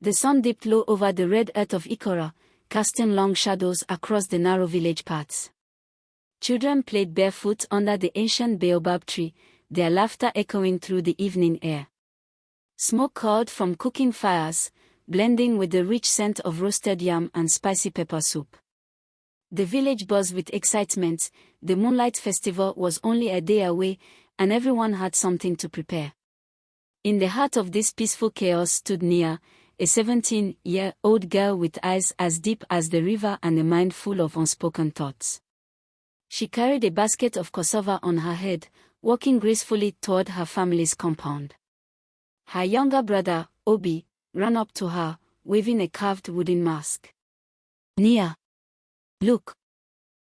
The sun dipped low over the red earth of Ikora, casting long shadows across the narrow village paths. Children played barefoot under the ancient baobab tree, their laughter echoing through the evening air. Smoke curled from cooking fires, blending with the rich scent of roasted yam and spicy pepper soup. The village buzzed with excitement. The Moonlight Festival was only a day away, and everyone had something to prepare. In the heart of this peaceful chaos stood Nia, a 17-year-old girl with eyes as deep as the river and a mind full of unspoken thoughts. She carried a basket of cassava on her head, walking gracefully toward her family's compound. Her younger brother, Obi, ran up to her, waving a carved wooden mask. "Nia, look.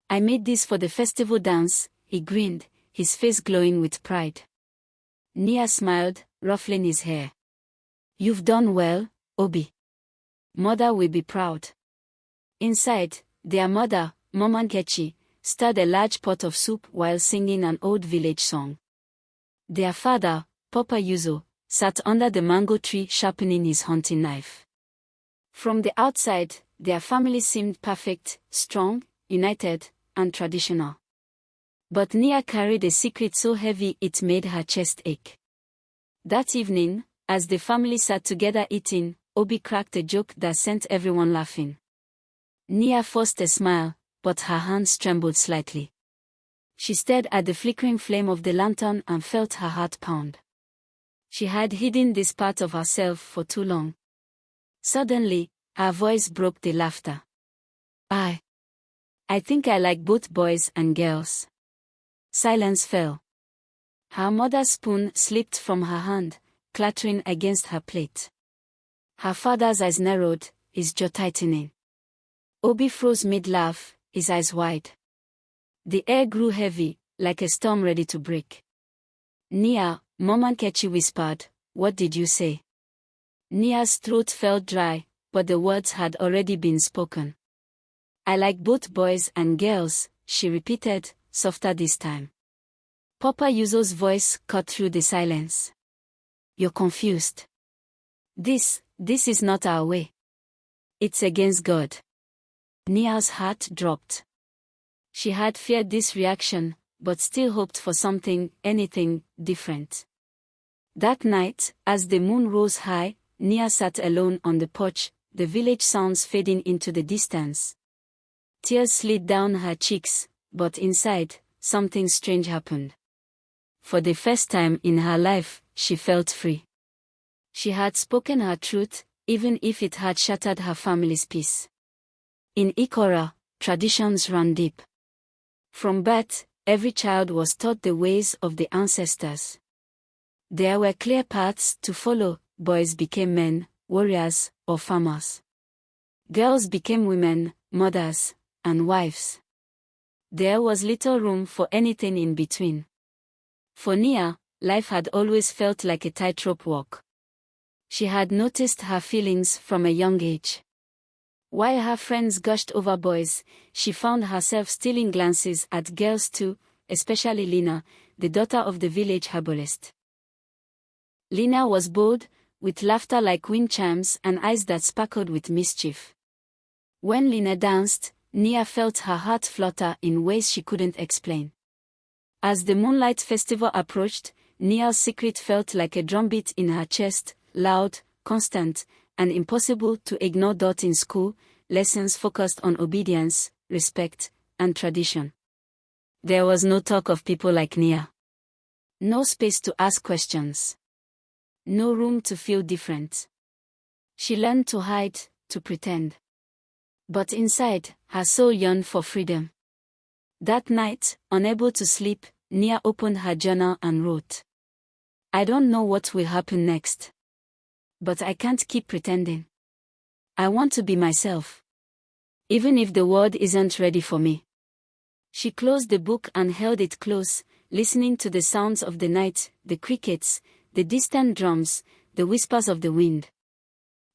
I made this for the festival dance," he grinned, his face glowing with pride. Nia smiled, ruffling his hair. "You've done well, Obi. Mother will be proud." Inside, their mother, Mama Nkechi, stirred a large pot of soup while singing an old village song. Their father, Papa Yuzo, sat under the mango tree sharpening his hunting knife. From the outside, their family seemed perfect, strong, united, and traditional. But Nia carried a secret so heavy it made her chest ache. That evening, as the family sat together eating, Obi cracked a joke that sent everyone laughing. Nia forced a smile, but her hands trembled slightly. She stared at the flickering flame of the lantern and felt her heart pound. She had hidden this part of herself for too long. Suddenly, her voice broke the laughter. I think I like both boys and girls." Silence fell. Her mother's spoon slipped from her hand, clattering against her plate. Her father's eyes narrowed, his jaw tightening. Obi froze mid-laugh, his eyes wide. The air grew heavy, like a storm ready to break. "Nia," Mama Nkechi whispered, "what did you say?" Nia's throat felt dry, but the words had already been spoken. "I like both boys and girls," she repeated, softer this time. Papa Yuzo's voice cut through the silence. "You're confused. This is not our way. It's against God." Nia's heart dropped. She had feared this reaction, but still hoped for anything different. That night, as the moon rose high, Nia sat alone on the porch, the village sounds fading into the distance. Tears slid down her cheeks, but inside, something strange happened. For the first time in her life, she felt free. She had spoken her truth, even if it had shattered her family's peace. In Ikora, traditions ran deep. From birth, every child was taught the ways of the ancestors. There were clear paths to follow. Boys became men, warriors, or farmers. Girls became women, mothers, and wives. There was little room for anything in between. For Nia, life had always felt like a tightrope walk. She had noticed her feelings from a young age. While her friends gushed over boys, she found herself stealing glances at girls too, especially Lina, the daughter of the village herbalist. Lina was bold, with laughter like wind chimes and eyes that sparkled with mischief. When Lina danced, Nia felt her heart flutter in ways she couldn't explain. As the Moonlight Festival approached, Nia's secret felt like a drumbeat in her chest, loud, constant, and impossible to ignore. In school, lessons focused on obedience, respect, and tradition. There was no talk of people like Nia. No space to ask questions. No room to feel different. She learned to hide, to pretend. But inside, her soul yearned for freedom. That night, unable to sleep, Nia opened her journal and wrote, "I don't know what will happen next. But I can't keep pretending. I want to be myself. Even if the world isn't ready for me." She closed the book and held it close, listening to the sounds of the night, the crickets, the distant drums, the whispers of the wind.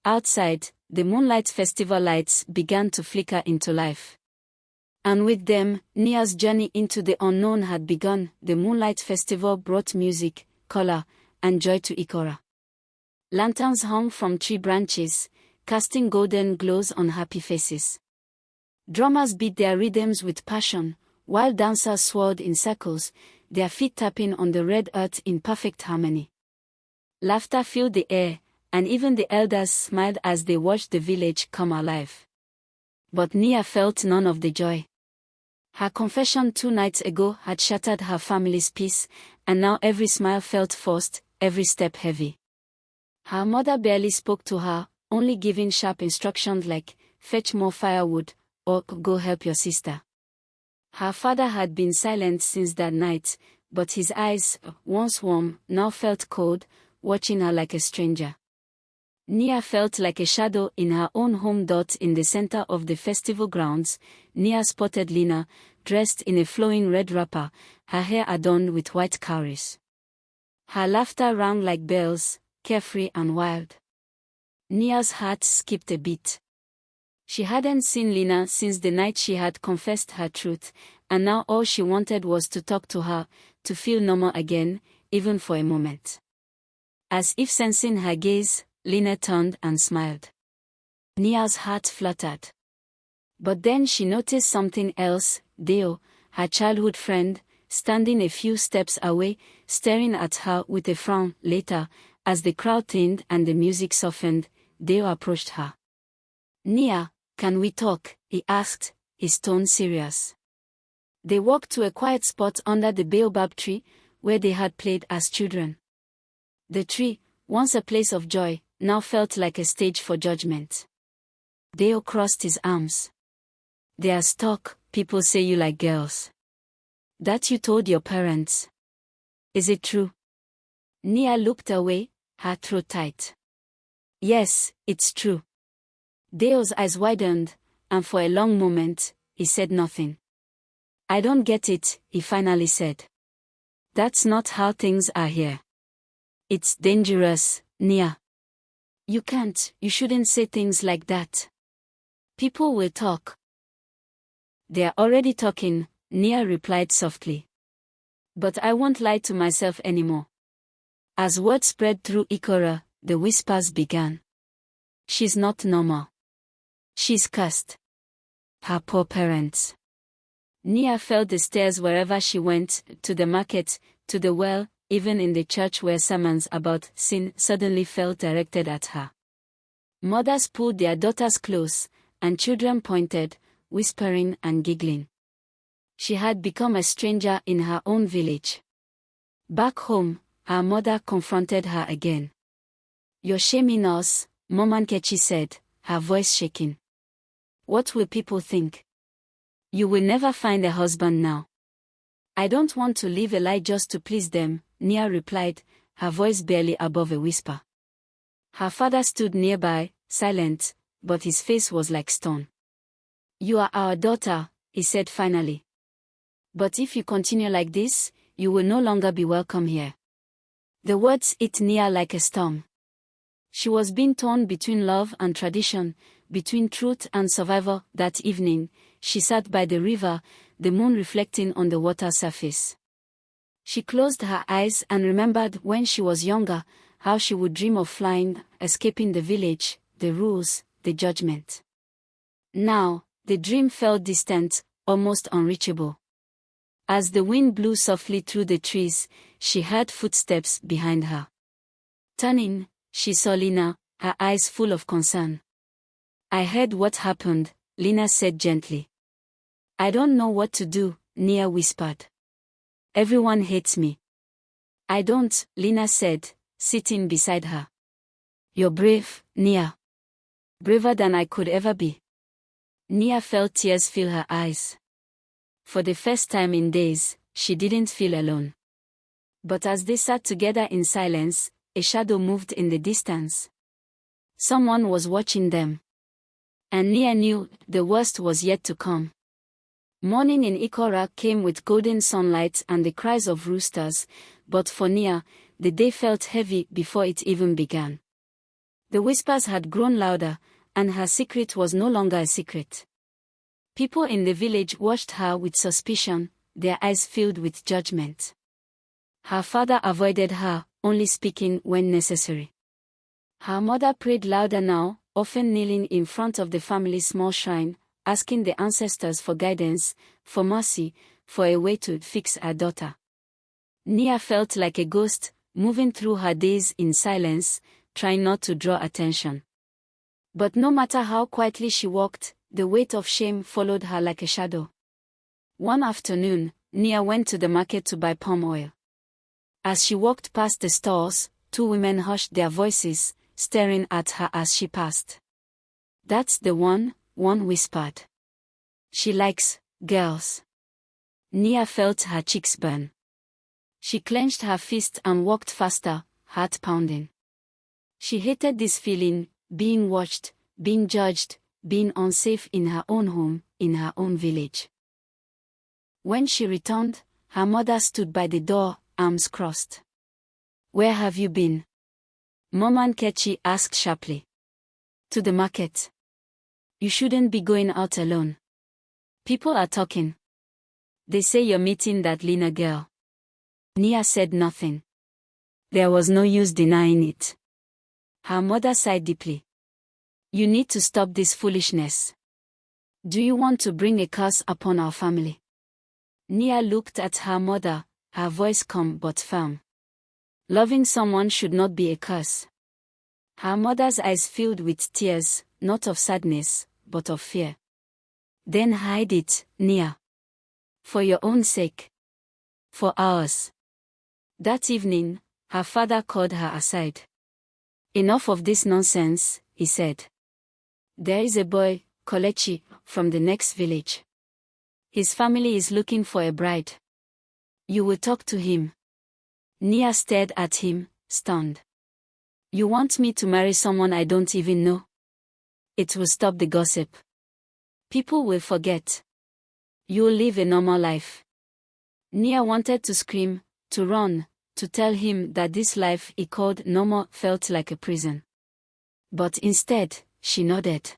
Outside, the Moonlight Festival lights began to flicker into life. And with them, Nia's journey into the unknown had begun. The Moonlight Festival brought music, color, and joy to Ikora. Lanterns hung from tree branches, casting golden glows on happy faces. Drummers beat their rhythms with passion, while dancers swirled in circles, their feet tapping on the red earth in perfect harmony. Laughter filled the air, and even the elders smiled as they watched the village come alive. But Nia felt none of the joy. Her confession 2 nights ago had shattered her family's peace, and now every smile felt forced, every step heavy. Her mother barely spoke to her, only giving sharp instructions like, "Fetch more firewood," or "Go help your sister." Her father had been silent since that night, but his eyes, once warm, now felt cold, watching her like a stranger. Nia felt like a shadow in her own home. In the center of the festival grounds, Nia spotted Lina, dressed in a flowing red wrapper, her hair adorned with white cowries. Her laughter rang like bells, carefree and wild. Nia's heart skipped a beat. She hadn't seen Lina since the night she had confessed her truth, and now all she wanted was to talk to her, to feel normal again, even for a moment. As if sensing her gaze, Lina turned and smiled. Nia's heart fluttered. But then she noticed something else. Deo, her childhood friend, standing a few steps away, staring at her with a frown. Later, as the crowd thinned and the music softened, Deo approached her. "Nia, can we talk?" he asked, his tone serious. They walked to a quiet spot under the baobab tree, where they had played as children. The tree, once a place of joy, now felt like a stage for judgment. Deo crossed his arms. "There's talk, people say you like girls. That you told your parents. Is it true?" Nia looked away, her throat tight. "Yes, it's true." Deo's eyes widened, and for a long moment, he said nothing. "I don't get it," he finally said. "That's not how things are here. It's dangerous, Nia. You shouldn't say things like that. People will talk." "They're already talking," Nia replied softly. "But I won't lie to myself anymore." As word spread through Ikora, the whispers began. "She's not normal. She's cursed. Her poor parents." Nia felt the stares wherever she went, to the market, to the well, even in the church where sermons about sin suddenly felt directed at her. Mothers pulled their daughters close, and children pointed, whispering and giggling. She had become a stranger in her own village. Back home, her mother confronted her again. "You're shaming us," Mama Nkechi said, her voice shaking. "What will people think? You will never find a husband now." "I don't want to live a lie just to please them," Nia replied, her voice barely above a whisper. Her father stood nearby, silent, but his face was like stone. "You are our daughter," he said finally. "But if you continue like this, you will no longer be welcome here." The words hit Nia like a storm. She was being torn between love and tradition, between truth and survival. That evening, she sat by the river, the moon reflecting on the water surface. She closed her eyes and remembered when she was younger, how she would dream of flying, escaping the village, the rules, the judgment. Now, the dream felt distant, almost unreachable. As the wind blew softly through the trees, she heard footsteps behind her. Turning, she saw Lina, her eyes full of concern. "I heard what happened," Lina said gently. "I don't know what to do," Nia whispered. "Everyone hates me." "I don't," Lina said, sitting beside her. "You're brave, Nia. Braver than I could ever be." Nia felt tears fill her eyes. For the first time in days, she didn't feel alone. But as they sat together in silence, a shadow moved in the distance. Someone was watching them. And Nia knew the worst was yet to come. Morning in Ikora came with golden sunlight and the cries of roosters, but for Nia, the day felt heavy before it even began. The whispers had grown louder, and her secret was no longer a secret. People in the village watched her with suspicion, their eyes filled with judgment. Her father avoided her, only speaking when necessary. Her mother prayed louder now, often kneeling in front of the family's small shrine, asking the ancestors for guidance, for mercy, for a way to fix her daughter. Nia felt like a ghost, moving through her days in silence, trying not to draw attention. But no matter how quietly she walked, the weight of shame followed her like a shadow. One afternoon, Nia went to the market to buy palm oil. As she walked past the stores, two women hushed their voices, staring at her as she passed. "That's the one," one whispered. "She likes girls." Nia felt her cheeks burn. She clenched her fist and walked faster, heart pounding. She hated this feeling, being watched, being judged, being unsafe in her own home, in her own village. When she returned, her mother stood by the door, arms crossed. "Where have you been?" Mama Nkechi asked sharply. "To the market." "You shouldn't be going out alone. People are talking. They say you're meeting that Lina girl." Nia said nothing. There was no use denying it. Her mother sighed deeply. "You need to stop this foolishness. Do you want to bring a curse upon our family?" Nia looked at her mother, her voice calm but firm. "Loving someone should not be a curse." Her mother's eyes filled with tears, not of sadness, but of fear. "Then hide it, Nia. For your own sake. For ours." That evening, her father called her aside. "Enough of this nonsense," he said. "There is a boy, Kolechi, from the next village. His family is looking for a bride. You will talk to him." Nia stared at him, stunned. "You want me to marry someone I don't even know?" "It will stop the gossip. People will forget. You'll live a normal life." Nia wanted to scream, to run, to tell him that this life he called normal felt like a prison. But instead, she nodded.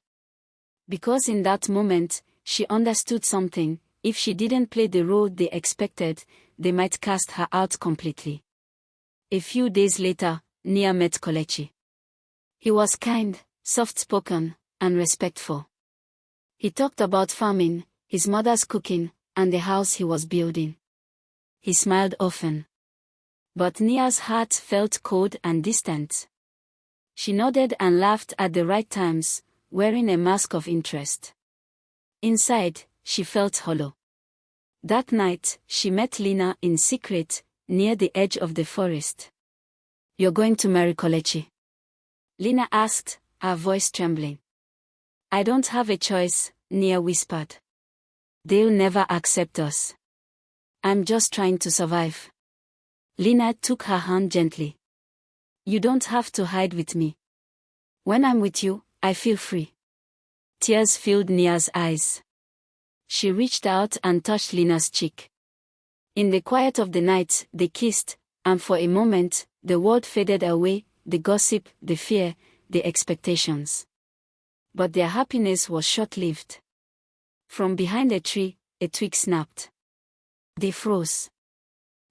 Because in that moment, she understood something: if she didn't play the role they expected, they might cast her out completely. A few days later, Nia met Kolechi. He was kind, soft-spoken, and respectful. He talked about farming, his mother's cooking, and the house he was building. He smiled often. But Nia's heart felt cold and distant. She nodded and laughed at the right times, wearing a mask of interest. Inside, she felt hollow. That night, she met Lina in secret, near the edge of the forest. "You're going to marry Kolechi?" Lina asked, her voice trembling. "I don't have a choice," Nia whispered. "They'll never accept us. I'm just trying to survive." Lina took her hand gently. "You don't have to hide with me. When I'm with you, I feel free." Tears filled Nia's eyes. She reached out and touched Lina's cheek. In the quiet of the night, they kissed, and for a moment, the world faded away, the gossip, the fear, the expectations. But their happiness was short-lived. From behind a tree, a twig snapped. They froze.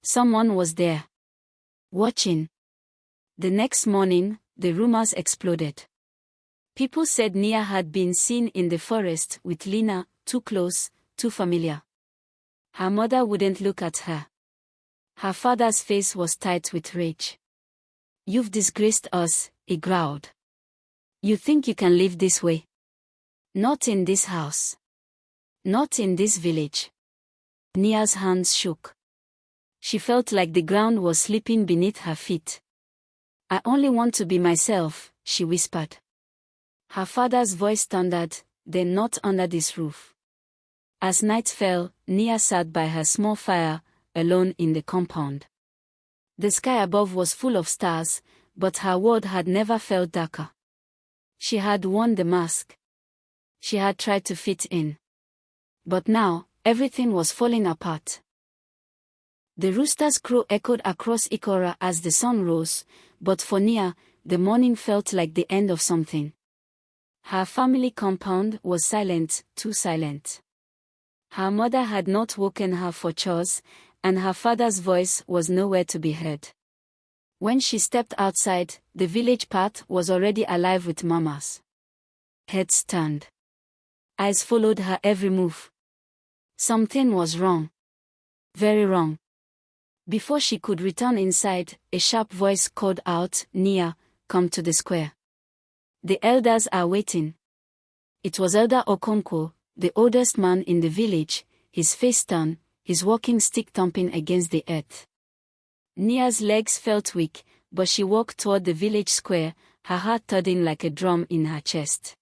Someone was there. Watching. The next morning, the rumors exploded. People said Nia had been seen in the forest with Lina, too close, too familiar. Her mother wouldn't look at her. Her father's face was tight with rage. "You've disgraced us," he growled. "You think you can live this way? Not in this house. Not in this village." Nia's hands shook. She felt like the ground was slipping beneath her feet. "I only want to be myself," she whispered. Her father's voice thundered, "Then not under this roof." As night fell, Nia sat by her small fire, alone in the compound. The sky above was full of stars, but her world had never felt darker. She had worn the mask. She had tried to fit in. But now, everything was falling apart. The rooster's crow echoed across Ikora as the sun rose, but for Nia, the morning felt like the end of something. Her family compound was silent, too silent. Her mother had not woken her for chores, and her father's voice was nowhere to be heard. When she stepped outside, the village path was already alive with mamas. Heads turned. Eyes followed her every move. Something was wrong. Very wrong. Before she could return inside, a sharp voice called out, "Nia, come to the square. The elders are waiting." It was Elder Okonkwo, the oldest man in the village, his face stern, his walking stick thumping against the earth. Nia's legs felt weak, but she walked toward the village square, her heart thudding like a drum in her chest.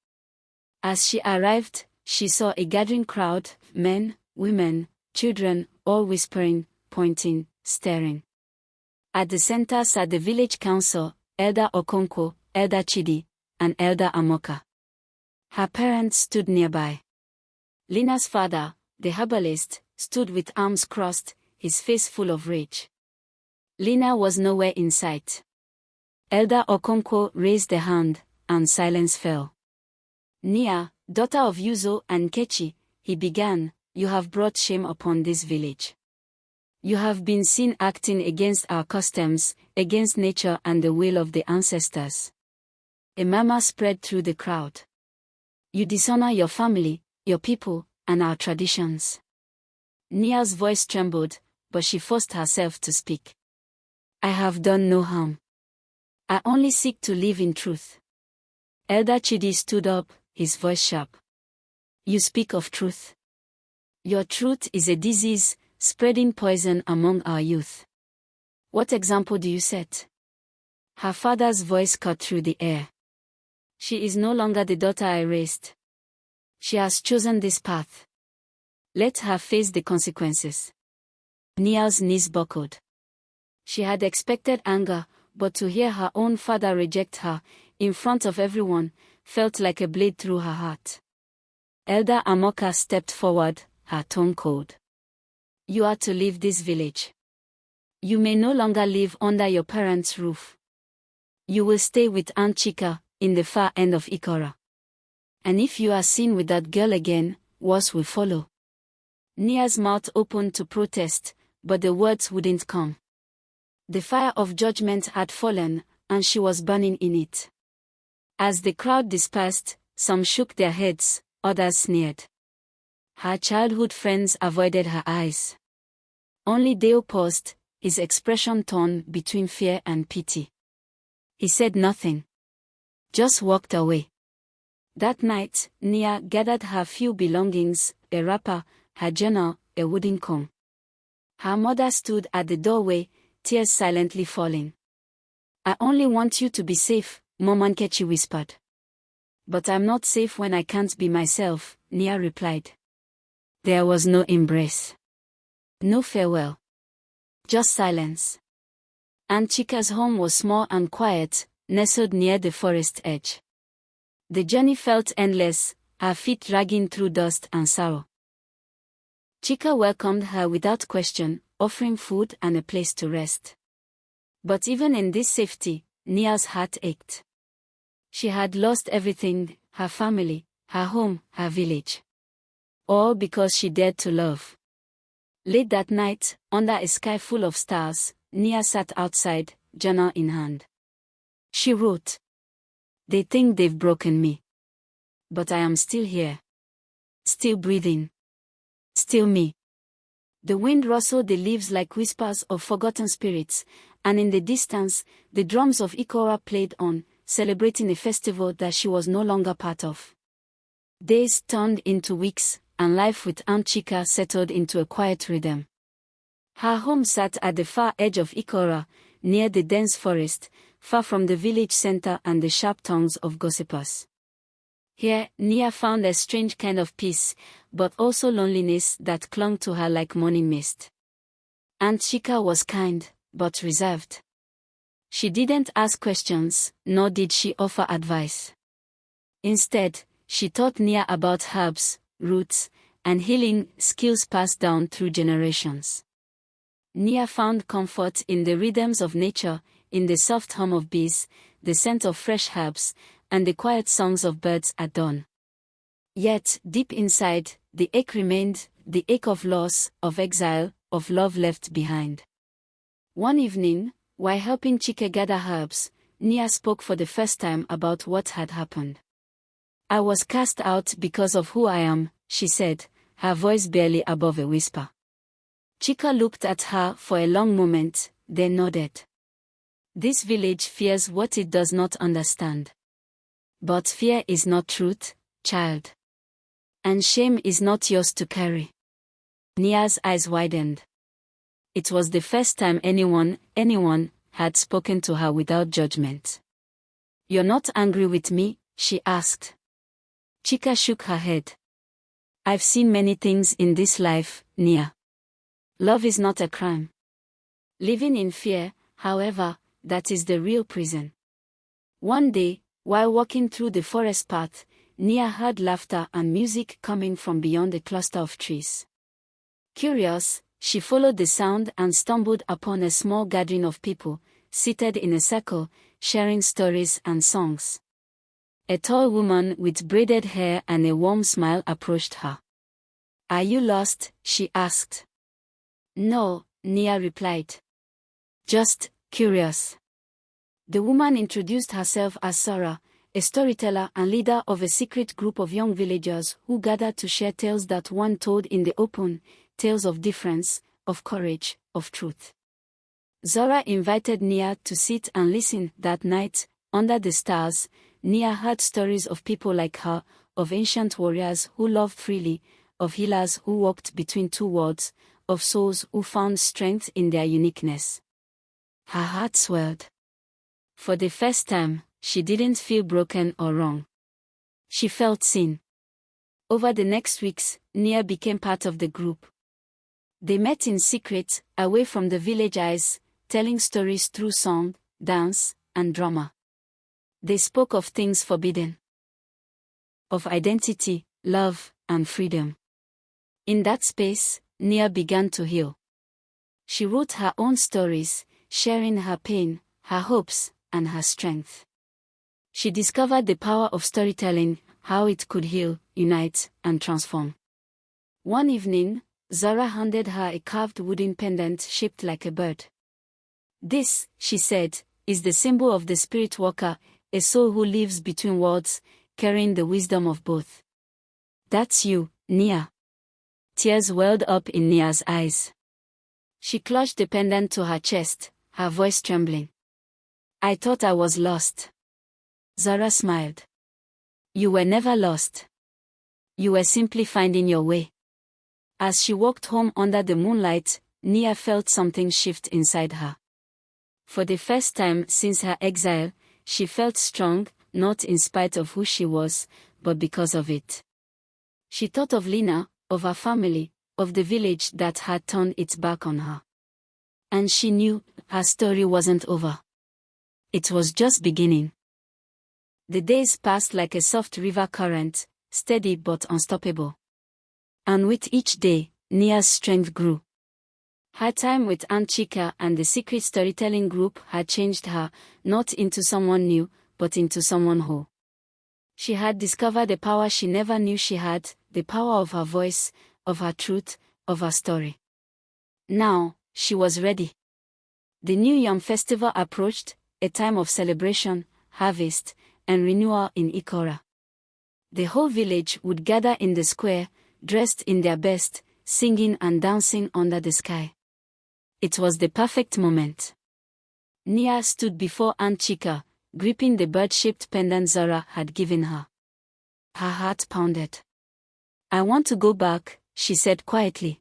As she arrived, she saw a gathering crowd, men, women, children, all whispering, pointing, staring. At the center sat the village council, Elder Okonkwo, Elder Chidi, and Elder Amoka. Her parents stood nearby. Lina's father, the herbalist, stood with arms crossed, his face full of rage. Lina was nowhere in sight. Elder Okonkwo raised a hand, and silence fell. "Nia, daughter of Yuzo and Kechi," he began, "you have brought shame upon this village. You have been seen acting against our customs, against nature and the will of the ancestors." A murmur spread through the crowd. "You dishonor your family, your people, and our traditions." Nia's voice trembled, but she forced herself to speak. "I have done no harm. I only seek to live in truth." Elder Chidi stood up, his voice sharp. "You speak of truth. Your truth is a disease, spreading poison among our youth. What example do you set?" Her father's voice cut through the air. "She is no longer the daughter I raised. She has chosen this path. Let her face the consequences." Nia's knees buckled. She had expected anger, but to hear her own father reject her, in front of everyone, felt like a blade through her heart. Elder Amoka stepped forward, her tone cold. "You are to leave this village. You may no longer live under your parents' roof. You will stay with Aunt Chika, in the far end of Ikora. And if you are seen with that girl again, worse will follow." Nia's mouth opened to protest, but the words wouldn't come. The fire of judgment had fallen, and she was burning in it. As the crowd dispersed, some shook their heads, others sneered. Her childhood friends avoided her eyes. Only Deo paused, his expression torn between fear and pity. He said nothing. Just walked away. That night, Nia gathered her few belongings, a wrapper, her journal, a wooden comb. Her mother stood at the doorway, tears silently falling. "I only want you to be safe," Mama Nkechi whispered. "But I'm not safe when I can't be myself," Nia replied. There was no embrace. No farewell. Just silence. Aunt Chika's home was small and quiet, nestled near the forest edge. The journey felt endless, her feet dragging through dust and sorrow. Chika welcomed her without question, offering food and a place to rest. But even in this safety, Nia's heart ached. She had lost everything, her family, her home, her village. All because she dared to love. Late that night, under a sky full of stars, Nia sat outside, journal in hand. She wrote, "They think they've broken me. But I am still here. Still breathing. Still me." The wind rustled the leaves like whispers of forgotten spirits, and in the distance, the drums of Ikora played on, celebrating a festival that she was no longer part of. Days turned into weeks, and life with Aunt Chika settled into a quiet rhythm. Her home sat at the far edge of Ikora, near the dense forest, far from the village center and the sharp tongues of gossipers. Here, Nia found a strange kind of peace, but also loneliness that clung to her like morning mist. Aunt Chika was kind, but reserved. She didn't ask questions, nor did she offer advice. Instead, she taught Nia about herbs, roots, and healing skills passed down through generations. Nia found comfort in the rhythms of nature, in the soft hum of bees, the scent of fresh herbs, and the quiet songs of birds at dawn. Yet, deep inside, the ache remained, the ache of loss, of exile, of love left behind. One evening, while helping Chike gather herbs, Nia spoke for the first time about what had happened. I was cast out because of who I am, she said, her voice barely above a whisper. Chika looked at her for a long moment, then nodded. This village fears what it does not understand. But fear is not truth, child. And shame is not yours to carry. Nia's eyes widened. It was the first time anyone had spoken to her without judgment. You're not angry with me? She asked. Chika shook her head. I've seen many things in this life, Nia. Love is not a crime. Living in fear, however, that is the real prison. One day, while walking through the forest path, Nia heard laughter and music coming from beyond a cluster of trees. Curious, she followed the sound and stumbled upon a small gathering of people, seated in a circle, sharing stories and songs. A tall woman with braided hair and a warm smile approached her. Are you lost? She asked. No, Nia replied. Just curious. The woman introduced herself as Sarah, a storyteller and leader of a secret group of young villagers who gathered to share tales that one told in the open, tales of difference, of courage, of truth. Zora invited Nia to sit and listen. That night, under the stars, Nia heard stories of people like her, of ancient warriors who loved freely, of healers who walked between two worlds, of souls who found strength in their uniqueness. Her heart swelled. For the first time, she didn't feel broken or wrong. She felt seen. Over the next weeks, Nia became part of the group. They met in secret, away from the village eyes, telling stories through song, dance, and drama. They spoke of things forbidden. Of identity, love, and freedom. In that space, Nia began to heal. She wrote her own stories, sharing her pain, her hopes, and her strength. She discovered the power of storytelling, how it could heal, unite, and transform. One evening, Zora handed her a carved wooden pendant shaped like a bird. This, she said, is the symbol of the spirit walker, a soul who lives between worlds, carrying the wisdom of both. That's you, Nia. Tears welled up in Nia's eyes. She clutched the pendant to her chest, her voice trembling. I thought I was lost. Zora smiled. You were never lost. You were simply finding your way. As she walked home under the moonlight, Nia felt something shift inside her. For the first time since her exile, she felt strong, not in spite of who she was, but because of it. She thought of Lina, of her family, of the village that had turned its back on her. And she knew her story wasn't over. It was just beginning. The days passed like a soft river current, steady but unstoppable. And with each day, Nia's strength grew. Her time with Aunt Chika and the secret storytelling group had changed her, not into someone new, but into someone whole. She had discovered a power she never knew she had, the power of her voice, of her truth, of her story. Now, she was ready. The New Yam Festival approached, a time of celebration, harvest, and renewal in Ikora. The whole village would gather in the square, dressed in their best, singing and dancing under the sky. It was the perfect moment. Nia stood before Aunt Chika, gripping the bird-shaped pendant Zora had given her. Her heart pounded. I want to go back, she said quietly.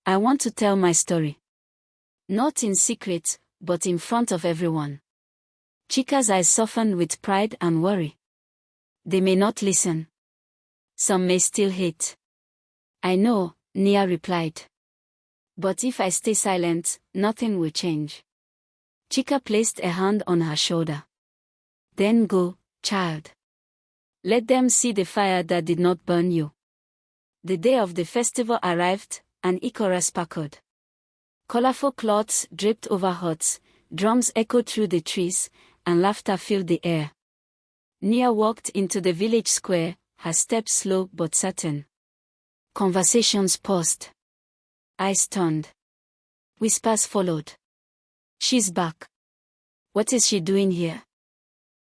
I want to tell my story. Not in secret, but in front of everyone. Chika's eyes softened with pride and worry. They may not listen. Some may still hate. I know, Nia replied. But if I stay silent, nothing will change. Chika placed a hand on her shoulder. Then go, child. Let them see the fire that did not burn you. The day of the festival arrived, and Ikora sparkled. Colorful cloths draped over huts, drums echoed through the trees, and laughter filled the air. Nia walked into the village square, her steps slow but certain. Conversations paused. Eyes turned. Whispers followed. She's back. What is she doing here?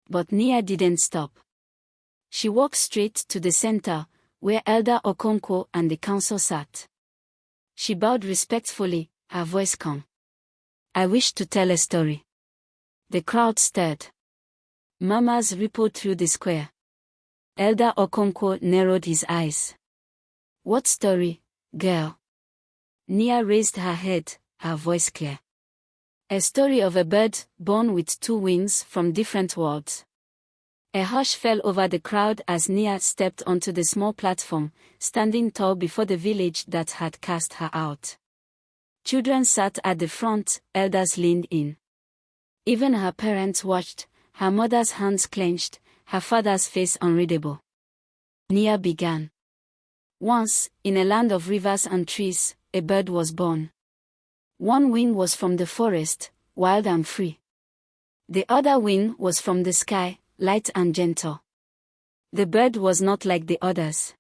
But Nia didn't stop. She walked straight to the center, where Elder Okonkwo and the council sat. She bowed respectfully, her voice calm. "I wish to tell a story." The crowd stirred. Murmurs rippled through the square. Elder Okonkwo narrowed his eyes. "What story, girl?" Nia raised her head, her voice clear. "A story of a bird born with 2 wings from different worlds." A hush fell over the crowd as Nia stepped onto the small platform, standing tall before the village that had cast her out. Children sat at the front, elders leaned in. Even her parents watched, her mother's hands clenched, her father's face unreadable. Nia began. "Once, in a land of rivers and trees, a bird was born. 1 wing was from the forest, wild and free. The other wing was from the sky, light and gentle. The bird was not like the others.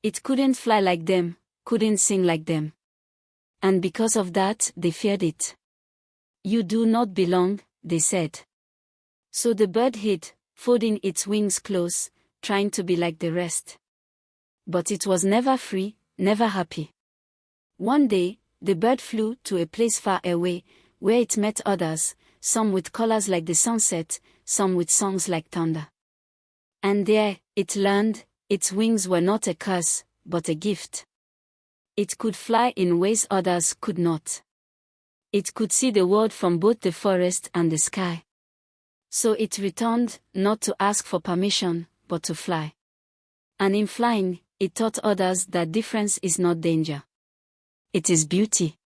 It couldn't fly like them, couldn't sing like them. And because of that, they feared it. 'You do not belong,' they said. So the bird hid, folding its wings close, trying to be like the rest. But it was never free, never happy. One day, the bird flew to a place far away, where it met others, some with colors like the sunset, some with songs like thunder. And there, it learned, its wings were not a curse, but a gift. It could fly in ways others could not. It could see the world from both the forest and the sky. So it returned, not to ask for permission, but to fly. And in flying, it taught others that difference is not danger. It is beauty."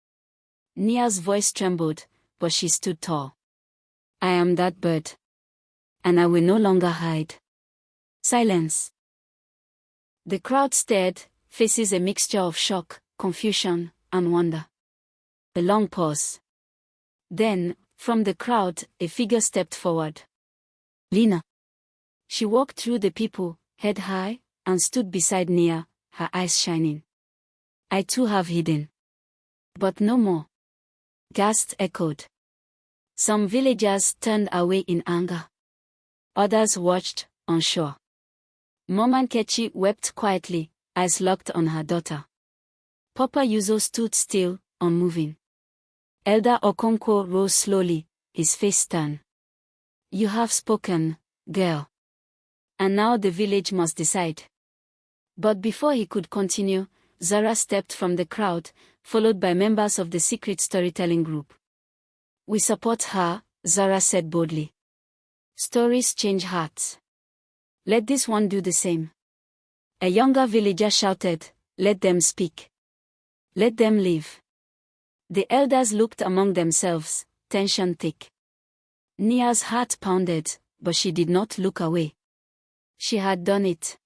Nia's voice trembled, but she stood tall. "I am that bird. And I will no longer hide." Silence. The crowd stared, faces a mixture of shock, confusion, and wonder. A long pause. Then, from the crowd, a figure stepped forward. Lina. She walked through the people, head high, and stood beside Nia, her eyes shining. "I too have hidden. But no more." Gasps echoed. Some villagers turned away in anger. Others watched, unsure. Mama Nkechi wept quietly, eyes locked on her daughter. Papa Yuzo stood still, unmoving. Elder Okonkwo rose slowly, his face stern. "You have spoken, girl. And now the village must decide." But before he could continue, Zara stepped from the crowd, followed by members of the secret storytelling group. "We support her," Zara said boldly. "Stories change hearts. Let this one do the same." A younger villager shouted, "Let them speak. Let them live." The elders looked among themselves, tension thick. Nia's heart pounded, but she did not look away. She had done it.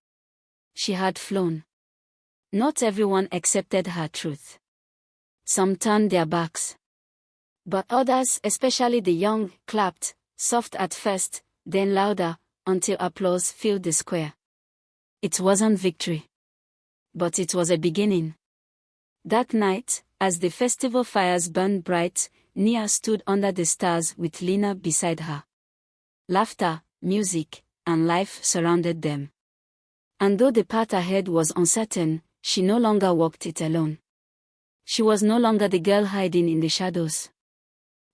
She had flown. Not everyone accepted her truth. Some turned their backs. But others, especially the young, clapped, soft at first, then louder, until applause filled the square. It wasn't victory. But it was a beginning. That night, as the festival fires burned bright, Nia stood under the stars with Lina beside her. Laughter, music, and life surrounded them. And though the path ahead was uncertain, she no longer walked it alone. She was no longer the girl hiding in the shadows.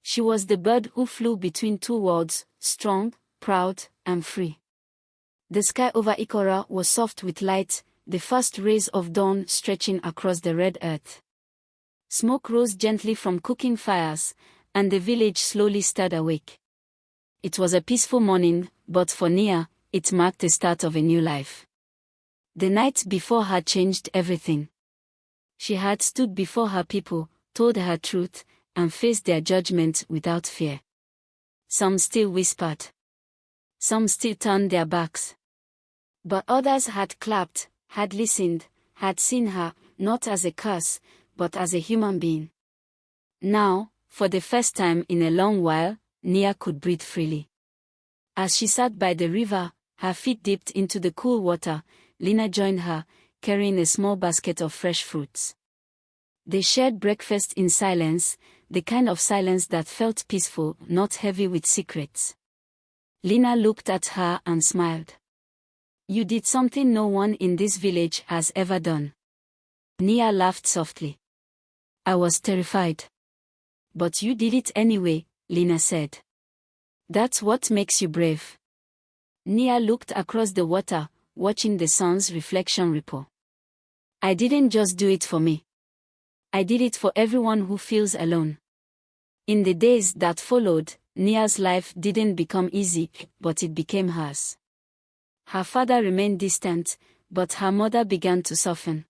She was the bird who flew between 2 worlds, strong, proud, and free. The sky over Ikora was soft with light, the first rays of dawn stretching across the red earth. Smoke rose gently from cooking fires, and the village slowly stirred awake. It was a peaceful morning, but for Nia, it marked the start of a new life. The night before had changed everything. She had stood before her people, told her truth, and faced their judgment without fear. Some still whispered. Some still turned their backs. But others had clapped, had listened, had seen her, not as a curse, but as a human being. Now, for the first time in a long while, Nia could breathe freely. As she sat by the river, her feet dipped into the cool water, Lina joined her, carrying a small basket of fresh fruits. They shared breakfast in silence, the kind of silence that felt peaceful, not heavy with secrets. Lina looked at her and smiled. You did something no one in this village has ever done. Nia laughed softly. I was terrified. But you did it anyway, Lina said. That's what makes you brave. Nia looked across the water, watching the sun's reflection ripple. I didn't just do it for me. I did it for everyone who feels alone. In the days that followed, Nia's life didn't become easy, but it became hers. Her father remained distant, but her mother began to soften.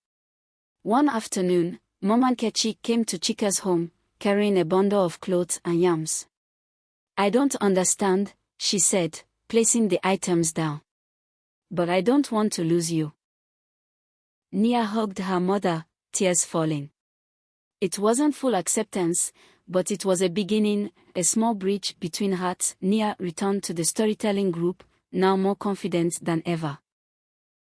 One afternoon, Mama Nkechi came to Chika's home, carrying a bundle of clothes and yams. I don't understand, she said, placing the items down. But I don't want to lose you. Nia hugged her mother, tears falling. It wasn't full acceptance, but it was a beginning, a small bridge between hearts. Nia returned to the storytelling group, now more confident than ever.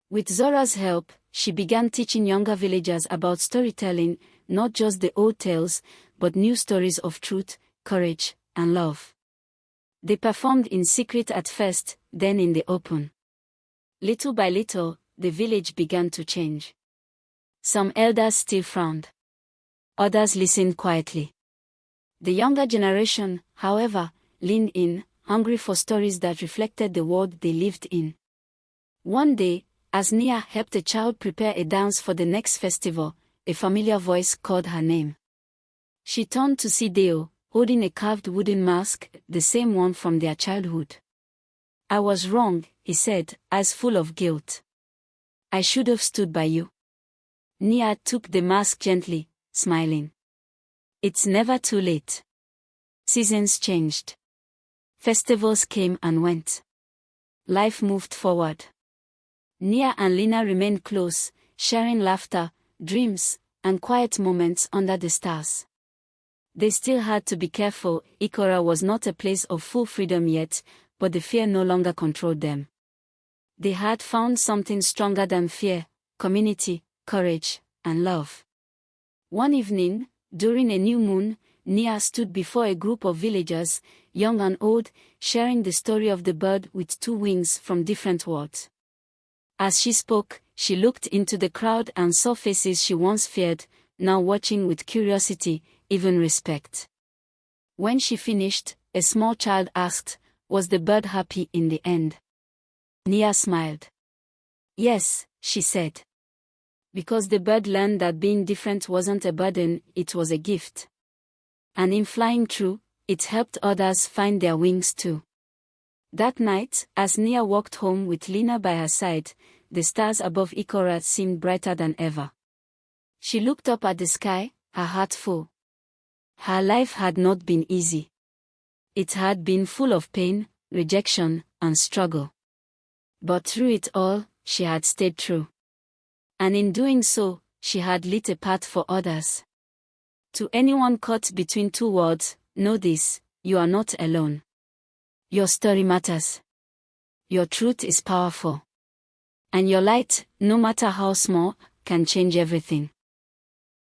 With Zora's help, she began teaching younger villagers about storytelling, not just the old tales, but new stories of truth, courage, and love. They performed in secret at first, then in the open. Little by little, the village began to change. Some elders still frowned. Others listened quietly. The younger generation, however, leaned in, hungry for stories that reflected the world they lived in. One day, as Nia helped a child prepare a dance for the next festival, a familiar voice called her name. She turned to see Deo, holding a carved wooden mask, the same one from their childhood. I was wrong, he said, eyes full of guilt. I should have stood by you. Nia took the mask gently, smiling. It's never too late. Seasons changed. Festivals came and went. Life moved forward. Nia and Lina remained close, sharing laughter, dreams, and quiet moments under the stars. They still had to be careful. Ikora was not a place of full freedom yet, but the fear no longer controlled them. They had found something stronger than fear: community, courage, and love. One evening, during a new moon, Nia stood before a group of villagers, young and old, sharing the story of the bird with two wings from different worlds. As she spoke, she looked into the crowd and saw faces she once feared, now watching with curiosity, even respect. When she finished, a small child asked, "Was the bird happy in the end?" Nia smiled. "Yes," she said. Because the bird learned that being different wasn't a burden, it was a gift. And in flying through, it helped others find their wings too. That night, as Nia walked home with Lina by her side, the stars above Ikora seemed brighter than ever. She looked up at the sky, her heart full. Her life had not been easy. It had been full of pain, rejection, and struggle. But through it all, she had stayed true. And in doing so, she had lit a path for others. To anyone caught between two worlds, know this: you are not alone. Your story matters. Your truth is powerful. And your light, no matter how small, can change everything.